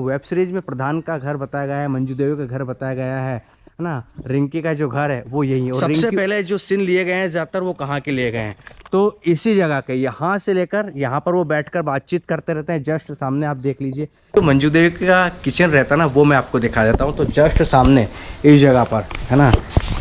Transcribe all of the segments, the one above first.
Web series में प्रधान का घर बताया गया है, मंजू देवी का घर बताया गया है ना। रिंकी का जो घर है वो यही है। और सबसे पहले जो सीन लिए गए हैं ज़्यादातर वो कहाँ के लिए गए हैं, तो इसी जगह के, यहाँ से लेकर यहाँ पर वो बैठकर बातचीत करते रहते हैं। जस्ट सामने आप देख लीजिए, तो मंजू देवी का किचन रहता है ना, वो मैं आपको दिखा देता हूँ। तो जस्ट सामने इस जगह पर है ना,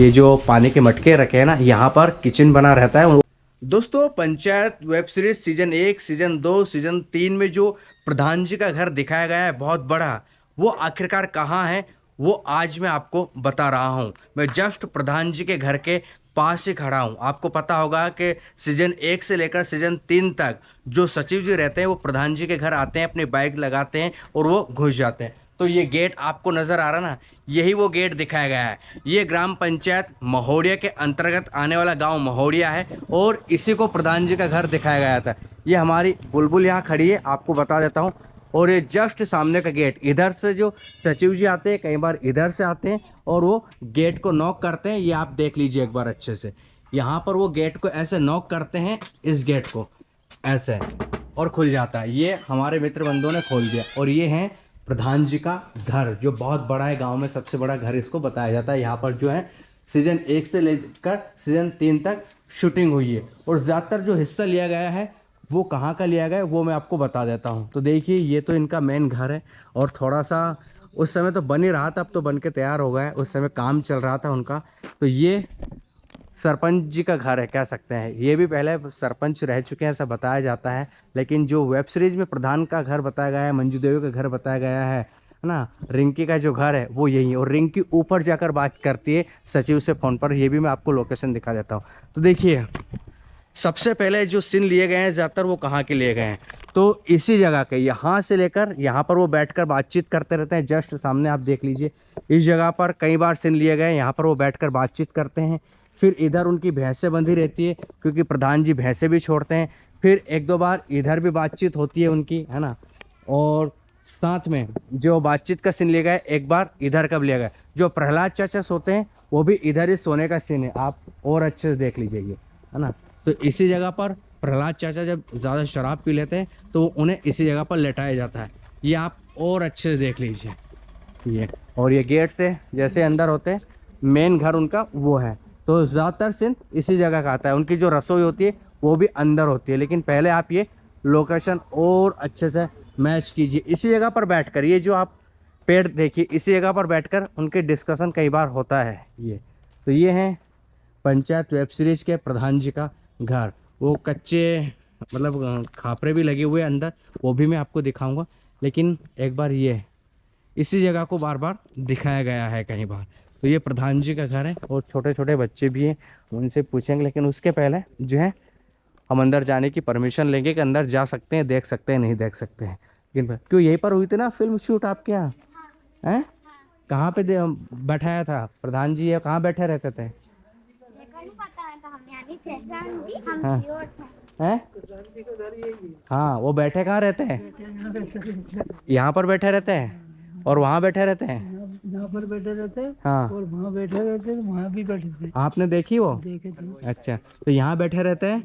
ये जो पानी के मटके रखे हैं ना, यहाँ पर किचन बना रहता है। दोस्तों, panchayat web series season 1, season 2, season 3 में जो प्रधान जी का घर दिखाया गया है बहुत बड़ा, वो आखिरकार कहाँ है वो आज मैं आपको बता रहा हूँ। मैं जस्ट प्रधान जी के घर के पास ही खड़ा हूँ। आपको पता होगा कि सीजन 1 से लेकर सीजन 3 तक जो सचिव जी रहते हैं वो प्रधान जी के घर आते हैं, अपनी बाइक लगाते हैं और वो घुस जाते हैं। तो ये गेट आपको नज़र आ रहा ना, यही वो गेट दिखाया गया है। ये ग्राम पंचायत महोड़िया के अंतर्गत आने वाला गांव महोड़िया है और इसी को प्रधान जी का घर दिखाया गया था। ये हमारी बुलबुल यहाँ खड़ी है, आपको बता देता हूँ। और ये जस्ट सामने का गेट, इधर से जो सचिव जी आते हैं कई बार इधर से आते हैं और वो गेट को नॉक करते हैं। ये आप देख लीजिए एक बार अच्छे से, यहाँ पर वो गेट को ऐसे नॉक करते हैं, इस गेट को ऐसे, और खुल जाता है। ये हमारे मित्र बंधुओं ने खोल दिया। और ये है प्रधान जी का घर, जो बहुत बड़ा है, गांव में सबसे बड़ा घर इसको बताया जाता है। यहाँ पर जो है सीजन 1 से लेकर सीजन 3 तक शूटिंग हुई है। और ज़्यादातर जो हिस्सा लिया गया है वो कहाँ का लिया गया है वो मैं आपको बता देता हूँ। तो देखिए, ये तो इनका मेन घर है और थोड़ा सा उस समय तो बन ही रहा था, अब तो बन के तैयार हो गया है, उस समय काम चल रहा था उनका। तो ये सरपंच जी का घर है कह सकते हैं। ये भी पहले सरपंच रह चुके हैं ऐसा बताया जाता है। लेकिन जो वेब सीरीज में प्रधान का घर बताया गया है, मंजू देवी का घर बताया गया है ना, रिंकी का जो घर है वो यही है। और रिंकी ऊपर जाकर बात करती है सचिव से फ़ोन पर। ये भी मैं आपको लोकेशन दिखा देता हूँ। तो देखिए, सबसे पहले जो सीन लिए गए हैं ज़्यादातर वो कहाँ के लिए गए हैं, तो इसी जगह के, यहाँ से लेकर यहाँ पर वो बैठकर बातचीत करते रहते हैं। जस्ट सामने आप देख लीजिए, इस जगह पर कई बार सीन लिए गए हैं। यहाँ पर वो बैठकर बातचीत करते हैं। फिर इधर उनकी भैंसें बंधी रहती है क्योंकि प्रधान जी भैंसें भी छोड़ते हैं। फिर 1-2 बार इधर भी बातचीत होती है उनकी, है ना। और साथ में जो बातचीत का सीन लिया गया है, एक बार इधर कब लिया गया, जो प्रहलाद चाचा सोते हैं वो भी इधर ही सोने का सीन है। आप और अच्छे से देख लीजिए ये, है ना। तो इसी जगह पर प्रहलाद चाचा जब ज़्यादा शराब पी लेते हैं तो उन्हें इसी जगह पर लेटाया जाता है। ये आप और अच्छे से देख लीजिए ये। और ये गेट से जैसे अंदर होते हैं, मेन घर उनका वो है। तो ज़्यादातर सीन इसी जगह का आता है। उनकी जो रसोई होती है वो भी अंदर होती है। लेकिन पहले आप ये लोकेशन और अच्छे से मैच कीजिए। इसी जगह पर बैठकर, ये जो आप पेड़ देखिए, इसी जगह पर बैठकर उनके डिस्कशन कई बार होता है ये। तो ये है पंचायत वेब सीरीज़ के प्रधान जी का घर। वो कच्चे मतलब खापरे भी लगे हुए अंदर, वो भी मैं आपको दिखाऊंगा। लेकिन एक बार ये इसी जगह को बार बार दिखाया गया है कई बार। तो ये प्रधान जी का घर है और छोटे छोटे बच्चे भी हैं, उनसे पूछेंगे। लेकिन उसके पहले जो है हम अंदर जाने की परमिशन लेंगे कि अंदर जा सकते हैं, देख सकते हैं, नहीं देख सकते हैं। लेकिन क्यों, यहीं पर हुई थी ना फिल्म शूट आपके यहाँ? हैं? कहाँ पे बैठाया था प्रधान जी? ये कहाँ बैठे रहते थे? हाँ हैं? हाँ, वो बैठे कहाँ रहते हैं? यहाँ पर बैठे रहते हैं और वहाँ बैठे रहते हैं। यहाँ पर बैठे रहते हैं, हाँ, और वहाँ बैठे रहते हैं, वहाँ भी बैठे थे। आपने देखी वो? देखे थे। अच्छा, तो यहाँ बैठे रहते हैं,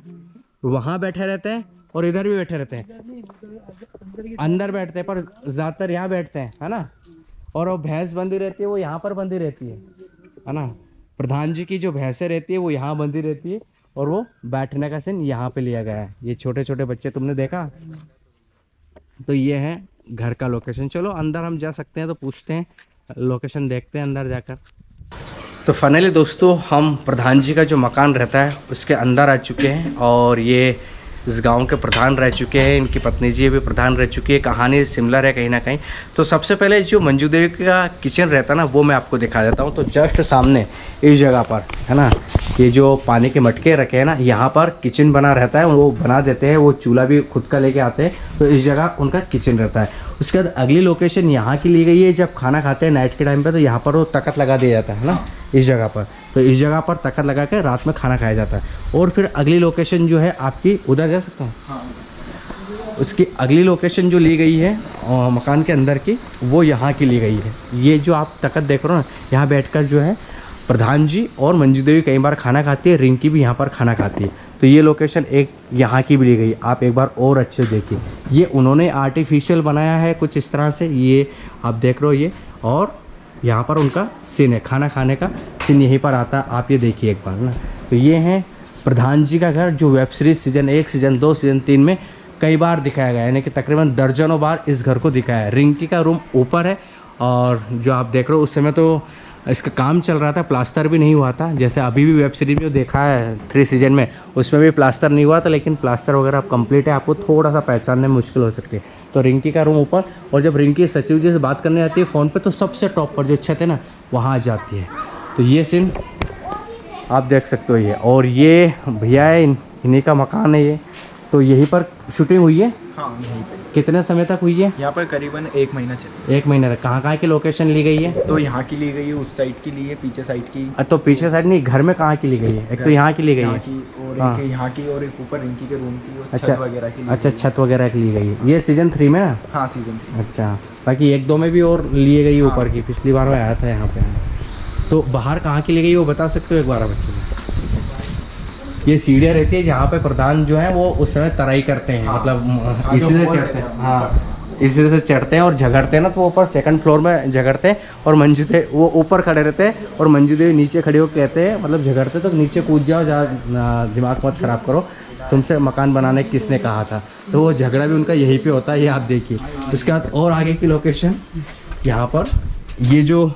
वहाँ बैठे रहते हैं और इधर भी बैठे रहते हैं। अंदर बैठते हैं पर ज़्यादातर यहाँ बैठते हैं, है ना। और वो भैंस बंधी रहती है, वो यहाँ पर बंधी रहती है ना। प्रधान जी की जो भैंसें रहती है वो यहाँ बंधी रहती है और वो बैठने का सीन यहाँ पे लिया गया है। ये छोटे छोटे बच्चे तुमने देखा? तो ये है घर का लोकेशन। चलो अंदर हम जा सकते हैं, तो पूछते हैं, लोकेशन देखते हैं अंदर जाकर। तो फाइनली दोस्तों, हम प्रधान जी का जो मकान रहता है उसके अंदर आ चुके हैं। और ये इस गांव के प्रधान रह चुके हैं, इनकी पत्नी जी भी प्रधान रह चुकी है। कहानी सिमिलर है कहीं ना कहीं। तो सबसे पहले जो मंजू देवी का किचन रहता है ना, वो मैं आपको दिखा देता हूँ। तो जस्ट सामने इस जगह पर, है ना, ये जो पानी के मटके रखे हैं ना, यहाँ पर किचन बना रहता है। वो बना देते हैं, वो चूल्हा भी खुद का लेके आते हैं। तो इस जगह उनका किचन रहता है। उसके बाद अगली लोकेशन यहाँ की ली गई है। जब खाना खाते हैं नाइट के टाइम पे, तो यहाँ पर वो तख्त लगा दिया जाता है ना, इस जगह पर। तो इस जगह पर तख्त लगा के रात में खाना खाया जाता है। और फिर अगली लोकेशन जो है आपकी, उधर जा सकता हूँ? हाँ। उसकी अगली लोकेशन जो ली गई है मकान के अंदर की, वो यहाँ की ली गई है। ये जो आप तख्त देख रहे हो ना, यहाँ बैठकर जो है प्रधान जी और मंजू देवी कई बार खाना खाती है, रिंकी भी यहाँ पर खाना खाती है। तो ये लोकेशन एक यहाँ की भी ली गई, आप एक बार और अच्छे से देखिए। ये उन्होंने आर्टिफिशियल बनाया है कुछ इस तरह से, ये आप देख रहे हो ये, और यहाँ पर उनका सीन है, खाना खाने का सीन यहीं पर आता है, आप ये देखिए एक बार ना। तो ये है प्रधान जी का घर, जो web series season 1, season 2, season 3 में कई बार दिखाया गया है, यानी कि तकरीबन दर्जनों बार इस घर को दिखाया है। रिंकी का रूम ऊपर है, और जो आप देख रहे हो उस समय तो इसका काम चल रहा था, प्लास्टर भी नहीं हुआ था। जैसे अभी भी वेब सीरीज में जो देखा है 3 सीज़न में, उसमें भी प्लास्टर नहीं हुआ था, लेकिन प्लास्टर वगैरह अब कंप्लीट है, आपको थोड़ा सा पहचानने में मुश्किल हो सकती है। तो रिंकी का रूम ऊपर, और जब रिंकी सचिव जी से बात करने आती है फ़ोन पे, तो सबसे टॉप पर जो छत है ना, वहाँ आ जाती है। तो ये सीन आप देख सकते हो ये, और ये भैया है, इन्हीं का मकान है ये। तो यहीं पर शूटिंग हुई है? हाँ, यहीं पे। कितने समय तक हुई है? यहाँ पर करीबन 1 महीना चले। 1 महीने तक। कहाँ की लोकेशन ली गई है? तो यहाँ की ली गई है, उस साइड की ली है, पीछे साइड की। तो पीछे साइड नहीं, घर में कहाँ की ली गई है? एक तो यहाँ की ली गई यहाँ है, की, और हाँ। एक यहाँ की, और एक ऊपर रिंकी के रूम की, और अच्छा, छत वगैरह की ली अच्छा गई है। छत वगैरह की ली गई है। ये सीज़न 3 में ना? हाँ, सीजन 3। अच्छा, बाकी 1-2 में भी और लिए गई ऊपर की, पिछली बार मैं आया था यहाँ पे। तो बाहर कहाँ की ली गई वो बता सकते हो एक बार बच्चे? ये सीढ़ियाँ रहती है जहाँ पे प्रधान जो है वो उस समय तराई करते हैं, मतलब इसी से चढ़ते हैं, हाँ इसी से चढ़ते हैं और झगड़ते हैं ना, तो वो ऊपर 2nd फ्लोर में झगड़ते हैं, और मंजू देवी वो ऊपर खड़े रहते हैं, और मंजू देवी नीचे खड़े होकर कहते हैं, मतलब झगड़ते तो नीचे कूद जाओ, ज़्यादा दिमाग मत ख़राब करो, तुमसे मकान बनाने किसने कहा था। तो वो झगड़ा भी उनका यहीं पे होता है, ये आप देखिए। उसके बाद और आगे की लोकेशन यहाँ पर, ये जो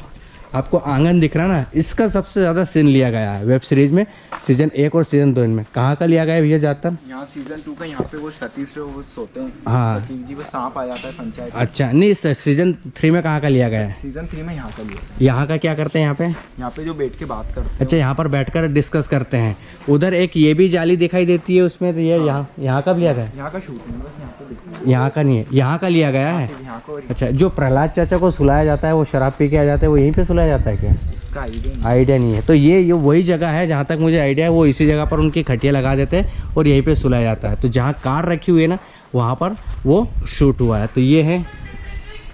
आपको आंगन दिख रहा ना, इसका सबसे ज़्यादा सीन लिया गया है वेब सीरीज में, सीज़न 1 और सीज़न 2 में। कहाँ का लिया गया है भैया ज़्यादातर? यहाँ सीजन 2 का, यहाँ पे वो सतीश रे वो सोते हैं, हाँ। सचिव जी, वो सांप आ जाता है पंचायत में। अच्छा, नहीं सीज़न 3 में कहाँ का लिया गया है? सीजन 3 में यहाँ का लिया। यहाँ का क्या करते हैं यहाँ पे? यहाँ पे जो बैठ के बात करते हैं। अच्छा, यहाँ पर बैठकर डिस्कस करते हैं। उधर एक ये भी जाली दिखाई देती है उसमें, तो ये यहाँ का भी लिया गया है? यहाँ का शूट नहीं, बस यहाँ पे देखो। यहाँ का नहीं है, यहाँ का लिया गया है। यहाँ का, और अच्छा, जो प्रहलाद चाचा को सुलाया जाता है, वो शराब पी के आ जाते हैं, वो यहीं पे सुलाया जाता है क्या? इसका आइडिया आइडिया नहीं है। तो ये वही जगह है जहाँ तक मुझे आइडिया है, वो इसी जगह पर उनकी खटिया लगा देते हैं और यहीं पे सुलाया जाता है। तो जहाँ कार रखी हुई है ना, वहाँ पर वो शूट हुआ है। तो ये है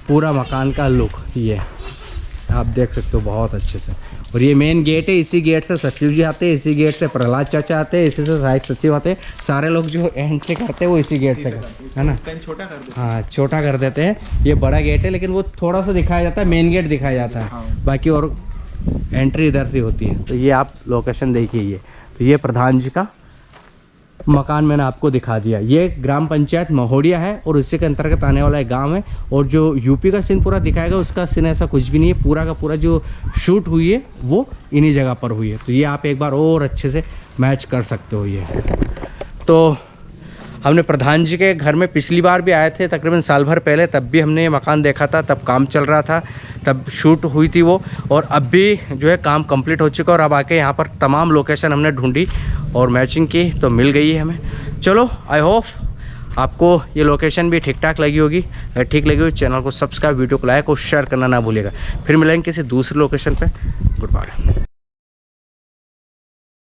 पूरा मकान का लुक, ये आप देख सकते हो बहुत अच्छे से। और ये मेन गेट है, इसी गेट से सचिव जी आते हैं, इसी गेट से प्रहलाद चाचा आते हैं, इसी से सहायक सचिव आते हैं। सारे लोग जो एंट्री करते हैं वो इसी गेट से है ना? छोटा कर दो। हाँ, छोटा कर देते हैं। ये बड़ा गेट है, लेकिन वो थोड़ा सा दिखाया जाता है, मेन गेट दिखाया जाता है, बाकी और एंट्री इधर से होती है। तो ये आप लोकेशन देखिए, ये तो ये प्रधान जी का मकान मैंने आपको दिखा दिया। ये ग्राम पंचायत महोड़िया है और इसी के अंतर्गत आने वाला एक गांव है। और जो यूपी का सीन पूरा दिखाएगा, उसका सीन ऐसा कुछ भी नहीं है, पूरा का पूरा जो शूट हुई है वो इन्हीं जगह पर हुई है। तो ये आप एक बार और अच्छे से मैच कर सकते हो। ये तो हमने प्रधान जी के घर में पिछली बार भी आए थे, तकरीबन साल भर पहले, तब भी हमने ये मकान देखा था, तब काम चल रहा था, तब शूट हुई थी वो। और अब भी जो है काम कंप्लीट हो चुका, और अब आके यहाँ पर तमाम लोकेशन हमने ढूंढी और मैचिंग की, तो मिल गई है हमें। चलो, आई होप आपको ये लोकेशन भी ठीक ठाक लगी होगी। अगर ठीक लगी हो चैनल को सब्सक्राइब, वीडियो को लाइक और शेयर करना ना भूलिएगा। फिर मिलेंगे किसी दूसरी लोकेशन पे। Good bye.